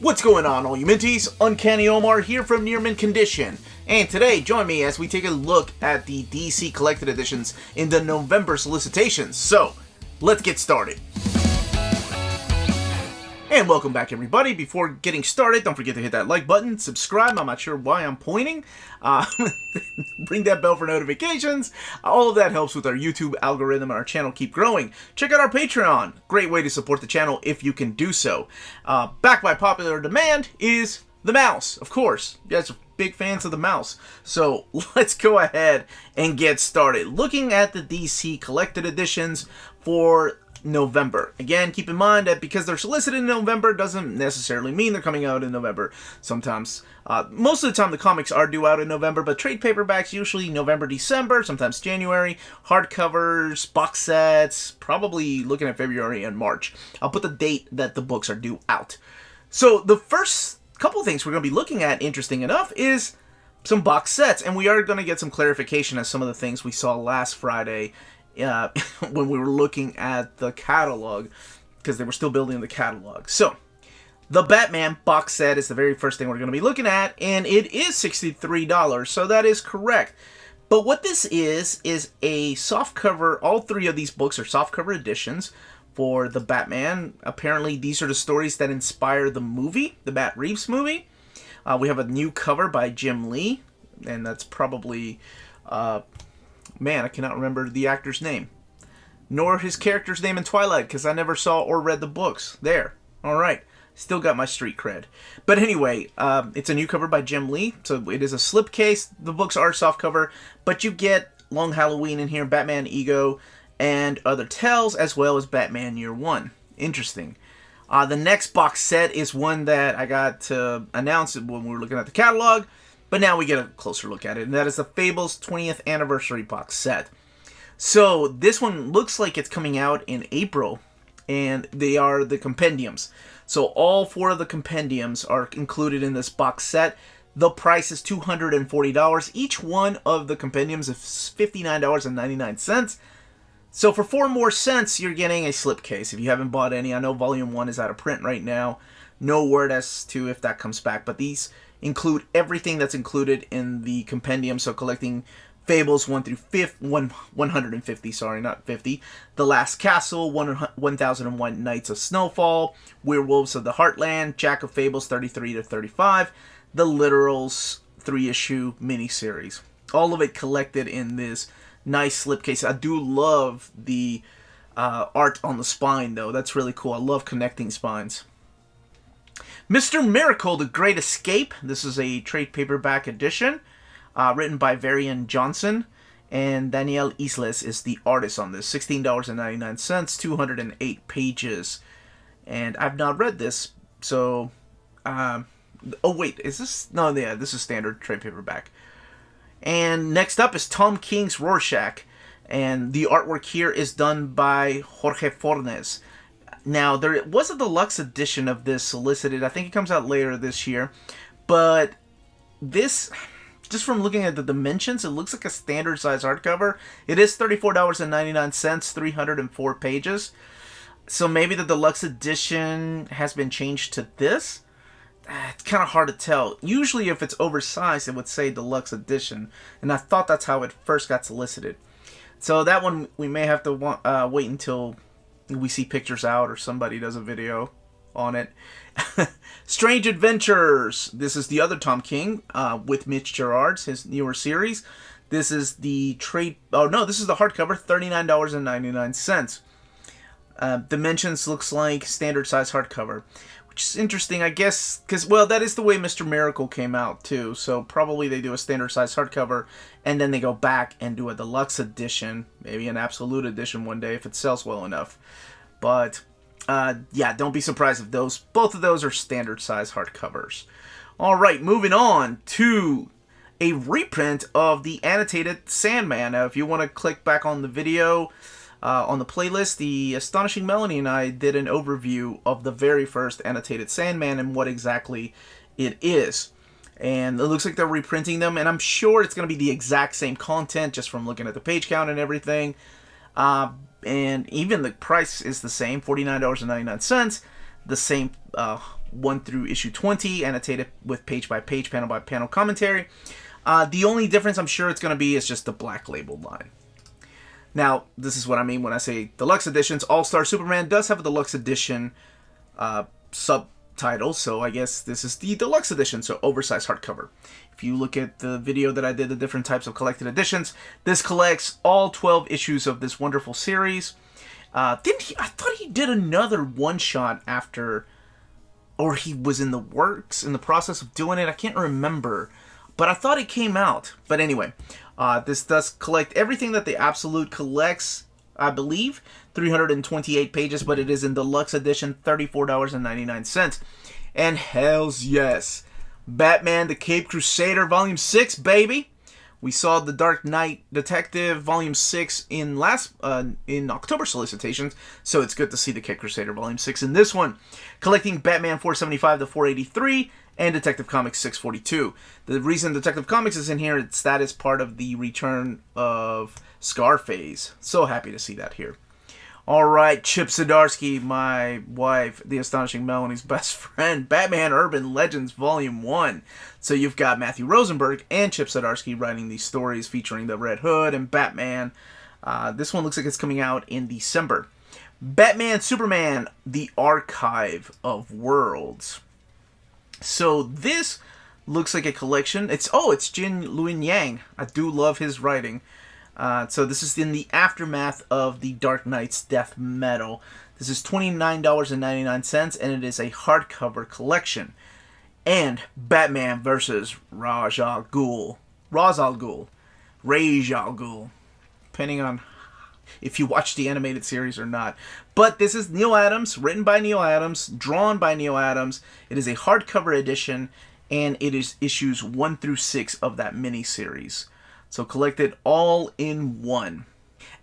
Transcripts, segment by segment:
What's going on, all you minties? Uncanny Omar here from Near Mint Condition. And today, join me as we take a look at the DC Collected Editions in the November solicitations. So, let's get started. And welcome back, everybody. Before getting started, don't forget to hit that like button, subscribe. I'm not sure why I'm pointing. Ring that bell for notifications. All of that helps with our YouTube algorithm and our channel keep growing. Check out our Patreon. Great way to support the channel if you can do so. Back by popular demand is the mouse, of course. You guys are big fans of the mouse. So let's go ahead and get started. Looking at the DC Collected Editions for November. Again, keep in mind that because they're solicited in November doesn't necessarily mean they're coming out in November. Sometimes, most of the time the comics are due out in November, but trade paperbacks usually November, December, sometimes January. Hardcovers, box sets, probably looking at February and March. I'll put the date that the books are due out. So the first couple things we're going to be looking at, interesting enough, is some box sets, and we are going to get some clarification as some of the things we saw last Friday when we were looking at the catalog, because they were still building the catalog. So, the Batman box set is the very first thing we're going to be looking at, and it is $63, so that is correct. But what this is a softcover. All three of these books are softcover editions for the Batman. Apparently, these are the stories that inspire the movie, the Matt Reeves movie. We have a new cover by Jim Lee, and that's probably... man, I cannot remember the actor's name. Nor his character's name in Twilight, because I never saw or read the books. There. Alright. Still got my street cred. But anyway, it's a new cover by Jim Lee. So it is a slipcase. The books are softcover. But you get Long Halloween in here, Batman Ego, and other tales, as well as Batman Year One. Interesting. The next box set is one that I got to announce when we were looking at the catalog. But now we get a closer look at it, and that is the Fables 20th Anniversary box set. So this one looks like it's coming out in April, and they are the compendiums. So all four of the compendiums are included in this box set. The price is $240. Each one of the compendiums is $59.99. So for 4 more cents, you're getting a slipcase. If you haven't bought any, I know Volume 1 is out of print right now. No word as to if that comes back, but these include everything that's included in the compendium. So collecting Fables 1 through 150, sorry, not 50. The Last Castle, 1001 Nights of Snowfall, Werewolves of the Heartland, Jack of Fables 33 to 35, the Literals 3-issue miniseries. All of it collected in this nice slipcase. I do love the art on the spine, though. That's really cool. I love connecting spines. Mr. Miracle, The Great Escape. This is a trade paperback edition written by Varian Johnson, and Daniel Isles is the artist on this. $16.99, 208 pages. And I've not read this, so... oh, wait, is this... No, yeah, this is standard trade paperback. And next up is Tom King's Rorschach, and the artwork here is done by Jorge Fornes. Now, there was a deluxe edition of this solicited. I think it comes out later this year. But this, just from looking at the dimensions, it looks like a standard size hardcover. It is $34.99, 304 pages. So maybe the deluxe edition has been changed to this? It's kind of hard to tell. Usually if it's oversized, it would say deluxe edition. And I thought that's how it first got solicited. So that one, we may have to wait until we see pictures out or somebody does a video on it. Strange Adventures. This is the other Tom King with Mitch Gerard's, his newer series. This is the trade... Oh, no, this is the hardcover, $39.99. Dimensions looks like standard size hardcover, which is interesting, I guess, because, well, that is the way Mr. Miracle came out, too. So probably they do a standard size hardcover, and then they go back and do a deluxe edition, maybe an absolute edition one day if it sells well enough. But, yeah, don't be surprised if both of those are standard size hardcovers. Alright, moving on to a reprint of the annotated SANDMAN. Now, if you want to click back on the video... on the playlist, the Astonishing Melanie and I did an overview of the very first annotated SANDMAN and what exactly it is. And it looks like they're reprinting them, and I'm sure it's going to be the exact same content just from looking at the page count and everything. And even the price is the same, $49.99. The same 1 through issue 20, annotated with page-by-page, panel-by-panel commentary. The only difference I'm sure it's going to be is just the black labeled line. Now, this is what I mean when I say deluxe editions. All-Star Superman does have a deluxe edition subtitle, so I guess this is the deluxe edition, so oversized hardcover. If you look at the video that I did, the different types of collected editions, this collects all 12 issues of this wonderful series. Didn't he? I thought he did another one-shot after, or he was in the works, in the process of doing it. I can't remember, but I thought it came out. But anyway, this does collect everything that the Absolute collects, I believe. 328 pages, but it is in deluxe edition, $34.99. And hells yes, Batman the Caped Crusader Volume 6, baby! We saw The Dark Knight Detective Volume 6 in October solicitations, so it's good to see the Caped Crusader Volume 6 in this one. Collecting Batman 475 to 483 and Detective Comics 642. The reason Detective Comics is in here is that is part of the return of Scarface. So happy to see that here. Alright, Chip Zdarsky, my wife, the Astonishing Melanie's best friend, Batman Urban Legends Volume 1. So you've got Matthew Rosenberg and Chip Zdarsky writing these stories featuring the Red Hood and Batman. This one looks like it's coming out in December. Batman Superman, The Archive of Worlds. So this looks like a collection. It's Jin Luen Yang. I do love his writing. So this is in the aftermath of the Dark Knight's Death Metal. This is $29.99, and it is a hardcover collection. And Batman versus Ra's al Ghul, depending on if you watch the animated series or not. But this is Neil Adams, written by Neil Adams, drawn by Neil Adams. It is a hardcover edition, and it is issues 1 through 6 of that miniseries. So collected all in one.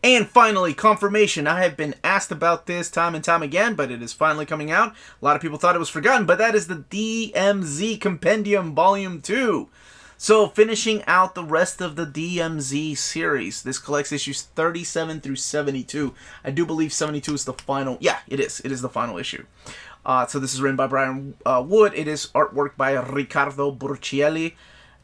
And finally, confirmation. I have been asked about this time and time again, but it is finally coming out. A lot of people thought it was forgotten, but that is the DMZ Compendium Volume 2. So finishing out the rest of the DMZ series. This collects issues 37 through 72. I do believe 72 is the final. Yeah, it is. It is the final issue. So this is written by Brian Wood. It is artwork by Riccardo Burchielli.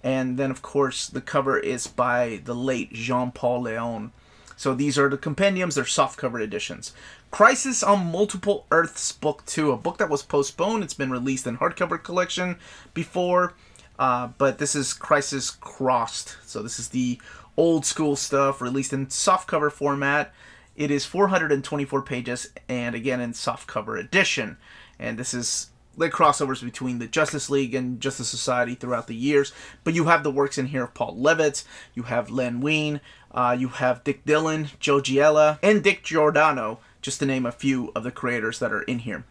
And then, of course, the cover is by the late Jean-Paul Leon. So these are the compendiums. They're softcover editions. Crisis on Multiple Earths Book 2. A book that was postponed. It's been released in hardcover collection before. But this is Crisis Crossed. So this is the old school stuff released in softcover format. It is 424 pages and, again, in softcover edition. And this is the crossovers between the Justice League and Justice Society throughout the years. But you have the works in here of Paul Levitz, you have Len Wein, you have Dick Dillon, Joe Giella, and Dick Giordano, just to name a few of the creators that are in here.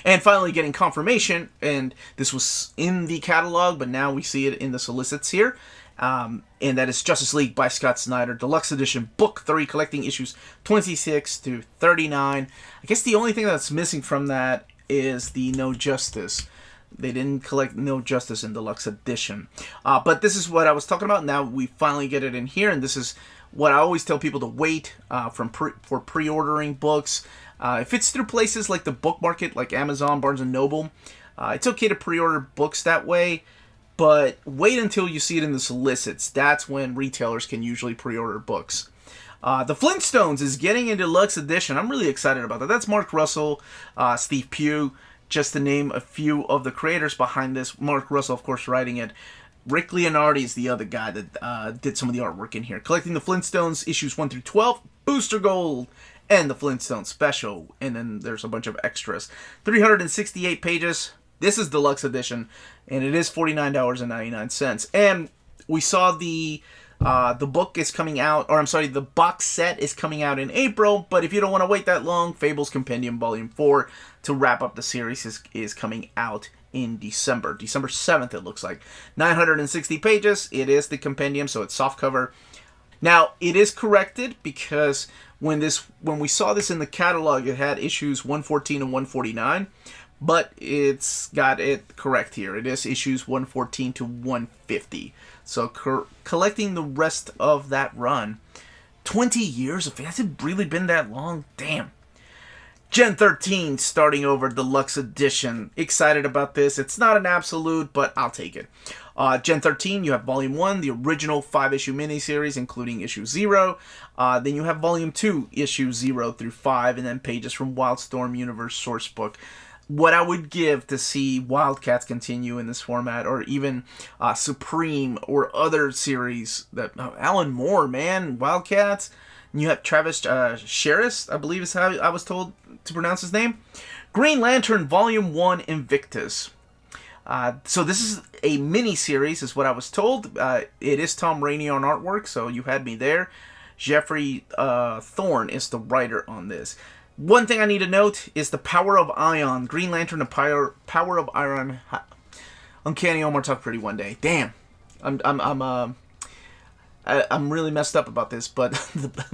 And finally getting confirmation, and this was in the catalog, but now we see it in the solicits here, and that is Justice League by Scott Snyder, Deluxe Edition, Book 3, collecting issues 26 to 39. I guess the only thing that's missing from that is the No Justice. They didn't collect No Justice in Deluxe Edition. But this is what I was talking about. Now we finally get it in here, and this is what I always tell people to wait for pre-ordering books. If it's through places like the book market, like Amazon, Barnes & Noble, it's okay to pre-order books that way, but wait until you see it in the solicits. That's when retailers can usually pre-order books. The Flintstones is getting a deluxe edition. I'm really excited about that. That's Mark Russell, Steve Pugh, just to name a few of the creators behind this. Mark Russell, of course, writing it. Rick Leonardi is the other guy that did some of the artwork in here. Collecting the Flintstones, issues 1 through 12, Booster Gold, and the Flintstones Special. And then there's a bunch of extras. 368 pages. This is deluxe edition, and it is $49.99. And we saw the book is coming out, or I'm sorry, the box set is coming out in April, but if you don't want to wait that long, Fables Compendium Volume 4 to wrap up the series is coming out in December. December 7th, it looks like. 960 pages. It is the compendium, so it's softcover. Now, it is corrected because when we saw this in the catalog, it had issues 114 and 149, but it's got it correct here. It is issues 114 to 150. So collecting the rest of that run, 20 years of it. Has it really been that long? Damn. Gen 13 starting over Deluxe Edition. Excited about this. It's not an absolute, but I'll take it. Gen 13, you have Volume 1, the original 5-issue miniseries, including Issue 0. Then you have Volume 2, Issue 0 through 5, and then pages from Wildstorm Universe Sourcebook. What I would give to see Wildcats continue in this format, or even Supreme or other series. That Alan Moore, man, Wildcats. And you have Travis Sherris, I believe is how I was told to pronounce his name. Green Lantern Volume 1 Invictus. So this is a mini-series, is what I was told. It is Tom Rainey on artwork, so you had me there. Jeffrey Thorne is the writer on this. One thing I need to note is the Power of Ion. Green Lantern, the Power of Ion. Uncanny Omar talked pretty one day. Damn. I'm really messed up about this, but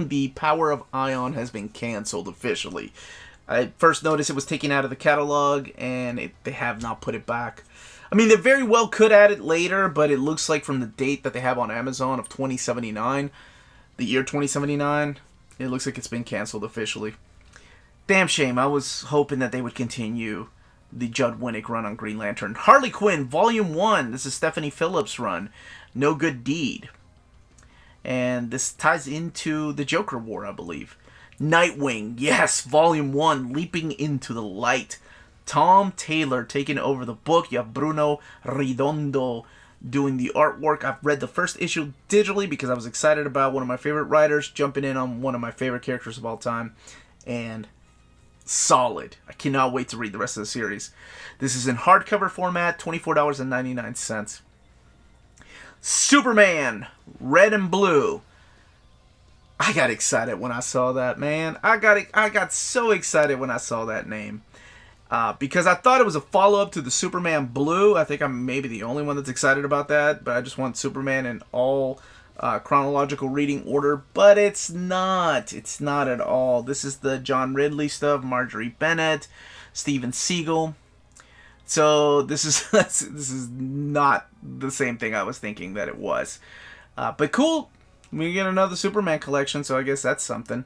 the Power of Ion has been canceled officially. I first noticed it was taken out of the catalog, and they have not put it back. I mean, they very well could add it later, but it looks like from the date that they have on Amazon of 2079, the year 2079, it looks like it's been canceled officially. Damn shame. I was hoping that they would continue the Judd Winnick run on Green Lantern. Harley Quinn, Volume 1. This is Stephanie Phillips' run. No Good Deed. And this ties into the Joker War, I believe. Nightwing, yes, Volume 1, Leaping into the Light. Tom Taylor taking over the book. You have Bruno Redondo doing the artwork. I've read the first issue digitally because I was excited about one of my favorite writers jumping in on one of my favorite characters of all time. And solid. I cannot wait to read the rest of the series. This is in hardcover format, $24.99. Superman, Red and Blue. I got excited when I saw that, man. I got so excited when I saw that name. Because I thought it was a follow-up to the Superman Blue. I think I'm maybe the only one that's excited about that. But I just want Superman in all chronological reading order. But it's not. It's not at all. This is the John Ridley stuff. Marjorie Bennett. Steven Seagal. So this is not the same thing I was thinking that it was. But cool. We get another Superman collection, so I guess that's something.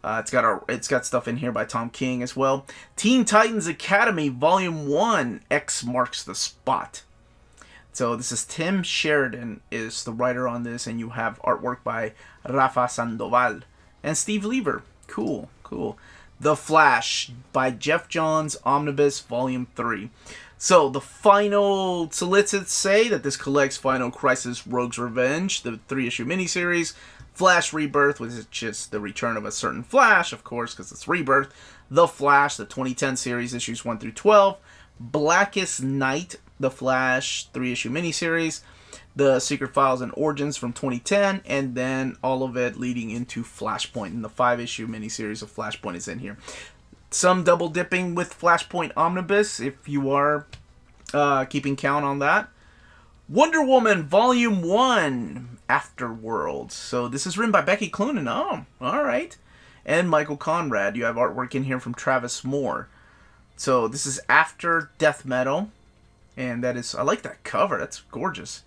It's got stuff in here by Tom King as well. Teen Titans Academy Volume 1, X Marks the Spot. So this is Tim Sheridan is the writer on this, and you have artwork by Rafa Sandoval and Steve Lever. Cool, cool. The Flash by Jeff Johns, Omnibus Volume 3. So the final solicits say that this collects Final Crisis Rogue's Revenge, the 3-issue miniseries, Flash Rebirth, which is the return of a certain Flash, of course, because it's Rebirth, The Flash, the 2010 series, issues 1 through 12, Blackest Night, the Flash 3-issue miniseries, the Secret Files and Origins from 2010, and then all of it leading into Flashpoint, and the 5-issue miniseries of Flashpoint is in here. Some double dipping with Flashpoint Omnibus, if you are keeping count on that. Wonder Woman Volume 1, Afterworld. So this is written by Becky Cloonan. Oh, alright. And Michael Conrad. You have artwork in here from Travis Moore. So this is after Death Metal. And that is, I like that cover. That's gorgeous.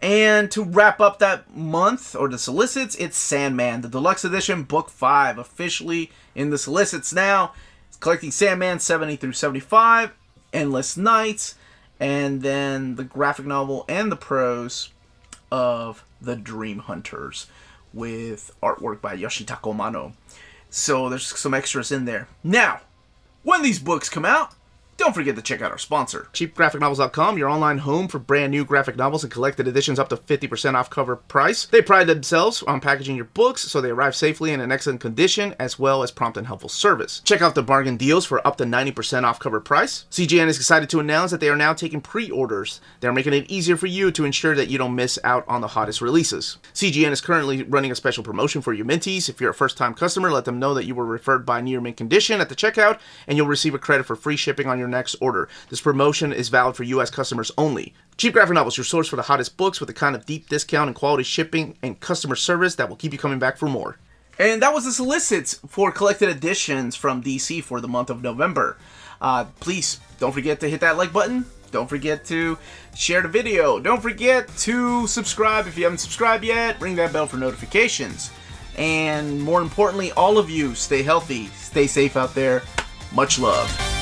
And to wrap up that month, or the solicits, it's Sandman, the Deluxe Edition, Book 5, officially in the solicits now. It's collecting Sandman 70 through 75, Endless Nights, and then the graphic novel and the prose of The Dream Hunters with artwork by Yoshitaka Mano. So there's some extras in there. Now, when these books come out, don't forget to check out our sponsor, CheapGraphicNovels.com, your online home for brand new graphic novels and collected editions up to 50% off cover price. They pride themselves on packaging your books so they arrive safely in an excellent condition, as well as prompt and helpful service. Check out the bargain deals for up to 90% off cover price. CGN is excited to announce that they are now taking pre-orders. They're making it easier for you to ensure that you don't miss out on the hottest releases. CGN is currently running a special promotion for you minties. If you're a first-time customer, let them know that you were referred by Near Mint Condition at the checkout, and you'll receive a credit for free shipping on your next order. This promotion is valid for U.S. customers only. Cheap Graphic Novels, your source for the hottest books with the kind of deep discount and quality shipping and customer service that will keep you coming back for more. And that was the solicits for collected editions from DC for the month of November. Please don't forget to hit that like button. Don't forget to share the video. Don't forget to subscribe if you haven't subscribed yet. Ring that bell for notifications. And more importantly, all of you, stay healthy, stay safe out there. Much love.